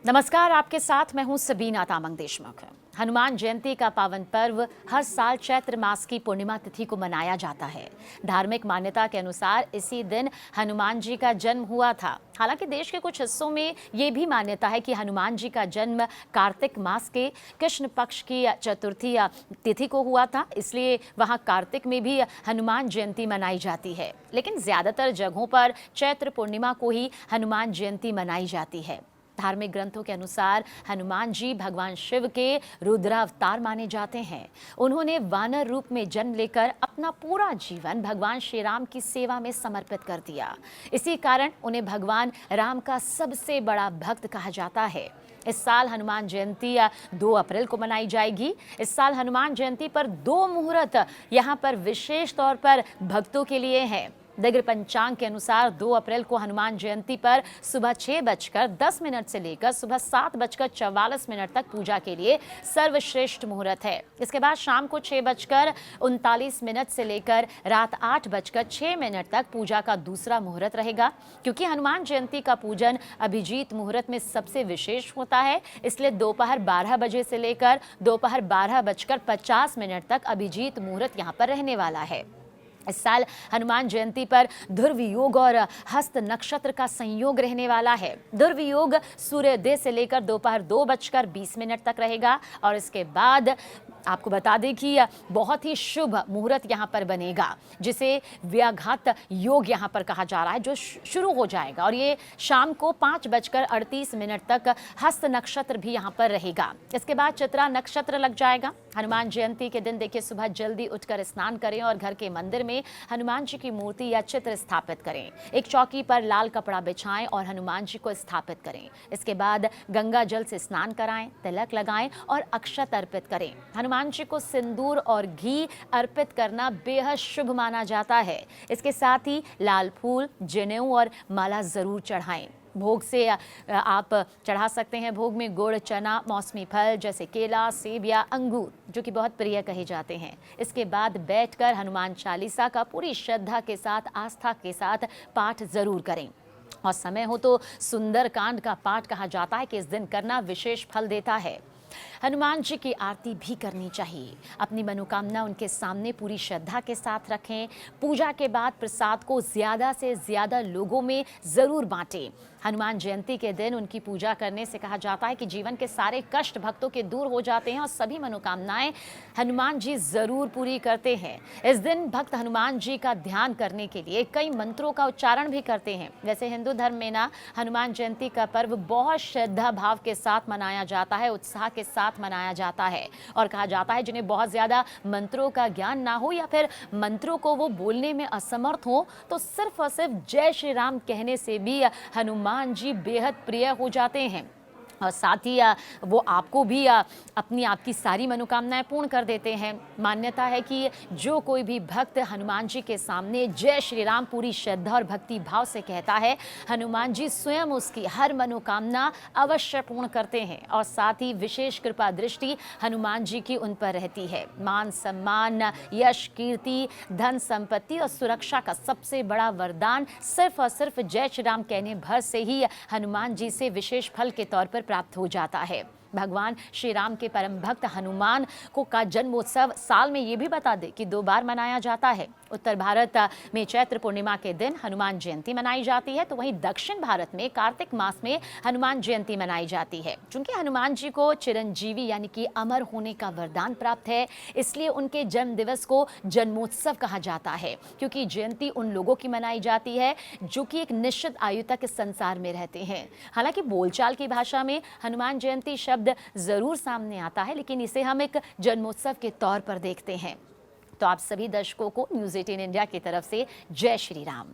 नमस्कार, आपके साथ मैं हूं सबीना तामंग देशमुख। हनुमान जयंती का पावन पर्व हर साल चैत्र मास की पूर्णिमा तिथि को मनाया जाता है। धार्मिक मान्यता के अनुसार इसी दिन हनुमान जी का जन्म हुआ था। हालांकि देश के कुछ हिस्सों में ये भी मान्यता है कि हनुमान जी का जन्म कार्तिक मास के कृष्ण पक्ष की चतुर्थी तिथि को हुआ था, इसलिए वहां कार्तिक में भी हनुमान जयंती मनाई जाती है। लेकिन ज्यादातर जगहों पर चैत्र पूर्णिमा को ही हनुमान जयंती मनाई जाती है। धार्मिक ग्रंथों के अनुसार हनुमान जी भगवान शिव के रुद्रावतार माने जाते हैं। उन्होंने वानर रूप में जन्म लेकर अपना पूरा जीवन भगवान श्री राम की सेवा में समर्पित कर दिया। इसी कारण उन्हें भगवान राम का सबसे बड़ा भक्त कहा जाता है। इस साल हनुमान जयंती 2 अप्रैल को मनाई जाएगी। इस साल हनुमान जयंती पर 2 मुहूर्त यहाँ पर विशेष तौर पर भक्तों के लिए हैं। दिग्र पंचांग के अनुसार 2 अप्रैल को हनुमान जयंती पर सुबह 6:10 से लेकर सुबह 7:44 तक पूजा के लिए सर्वश्रेष्ठ मुहूर्त है। इसके बाद शाम को 6:39 से लेकर रात 8:06 तक पूजा का दूसरा मुहूर्त रहेगा। क्योंकि हनुमान जयंती का पूजन अभिजीत मुहूर्त में सबसे विशेष होता है, इसलिए दोपहर 12 बजे से लेकर दोपहर 12:50 तक अभिजीत मुहूर्त यहाँ पर रहने वाला है। इस साल हनुमान जयंती पर ध्रुव योग और हस्त नक्षत्र का संयोग रहने वाला है। ध्रुव योग सूर्योदय से लेकर दोपहर 2:20 तक रहेगा और इसके बाद आपको बता दें कि बहुत ही शुभ मुहूर्त यहाँ पर बनेगा, जिसे व्याघात योग यहाँ पर कहा जा रहा है, जो शुरू हो जाएगा और ये शाम को 5:38 तक हस्त नक्षत्र भी यहाँ पर रहेगा। इसके बाद चित्रा नक्षत्र लग जाएगा। हनुमान जयंती के दिन देखिए सुबह जल्दी उठकर स्नान करें और घर के मंदिर में हनुमान जी की मूर्ति या चित्र स्थापित करें। एक चौकी पर लाल कपड़ा बिछाएं और हनुमान जी को स्थापित करें। इसके बाद गंगा जल से स्नान कराएं, तिलक लगाएं और अक्षत अर्पित करें। हनुमान जी को सिंदूर और घी अर्पित करना बेहद शुभ माना जाता है। इसके साथ ही लाल फूल, जनेऊ और माला जरूर चढ़ाएं। भोग से आप चढ़ा सकते हैं भोग में गुड़, चना, मौसमी फल जैसे केला, सेब या अंगूर, जो कि बहुत प्रिय कहे जाते हैं। इसके बाद बैठकर हनुमान चालीसा का पूरी श्रद्धा के साथ, आस्था के साथ पाठ जरूर करें। और समय हो तो सुंदर कांड का पाठ कहा जाता है कि इस दिन करना विशेष फल देता है। हनुमान जी की आरती भी करनी चाहिए। अपनी मनोकामना उनके सामने पूरी श्रद्धा के साथ रखें। पूजा के बाद प्रसाद को ज्यादा से ज्यादा लोगों में जरूर बांटें। हनुमान जयंती के दिन उनकी पूजा करने से कहा जाता है कि जीवन के सारे कष्ट भक्तों के दूर हो जाते हैं और सभी मनोकामनाएं हनुमान जी जरूर पूरी करते हैं। इस दिन भक्त हनुमान जी का ध्यान करने के लिए कई मंत्रों का उच्चारण भी करते हैं। वैसे हिंदू धर्म में ना हनुमान जयंती का पर्व बहुत श्रद्धा भाव के साथ मनाया जाता है, उत्साह के साथ मनाया जाता है और कहा जाता है जिन्हें बहुत ज्यादा मंत्रों का ज्ञान ना हो या फिर मंत्रों को वो बोलने में असमर्थ हो, तो सिर्फ और सिर्फ जय श्री राम कहने से भी हनुमान जी बेहद प्रिय हो जाते हैं और साथ ही वो आपको भी आपकी सारी मनोकामनाएं पूर्ण कर देते हैं। मान्यता है कि जो कोई भी भक्त हनुमान जी के सामने जय श्री राम पूरी श्रद्धा और भक्ति भाव से कहता है, हनुमान जी स्वयं उसकी हर मनोकामना अवश्य पूर्ण करते हैं और साथ ही विशेष कृपा दृष्टि हनुमान जी की उन पर रहती है। मान सम्मान, यश, कीर्ति, धन संपत्ति और सुरक्षा का सबसे बड़ा वरदान सिर्फ और सिर्फ जय श्री राम कहने भर से ही हनुमान जी से विशेष फल के तौर पर प्राप्त हो जाता है। भगवान श्री राम के परम भक्त हनुमान को का जन्मोत्सव साल में ये भी बता दे कि 2 बार मनाया जाता है। उत्तर भारत में चैत्र पूर्णिमा के दिन हनुमान जयंती मनाई जाती है, तो वहीं दक्षिण भारत में कार्तिक मास में हनुमान जयंती मनाई जाती है। चूंकि हनुमान जी को चिरंजीवी यानी कि अमर होने का वरदान प्राप्त है, इसलिए उनके जन्म दिवस को जन्मोत्सव कहा जाता है। क्योंकि जयंती उन लोगों की मनाई जाती है जो कि एक निश्चित आयु तक इस संसार में रहते हैं। हालांकि बोलचाल की भाषा में हनुमान जयंती शब्द जरूर सामने आता है, लेकिन इसे हम एक जन्मोत्सव के तौर पर देखते हैं। तो आप सभी दर्शकों को न्यूज़ 18 इंडिया की तरफ से जय श्री राम।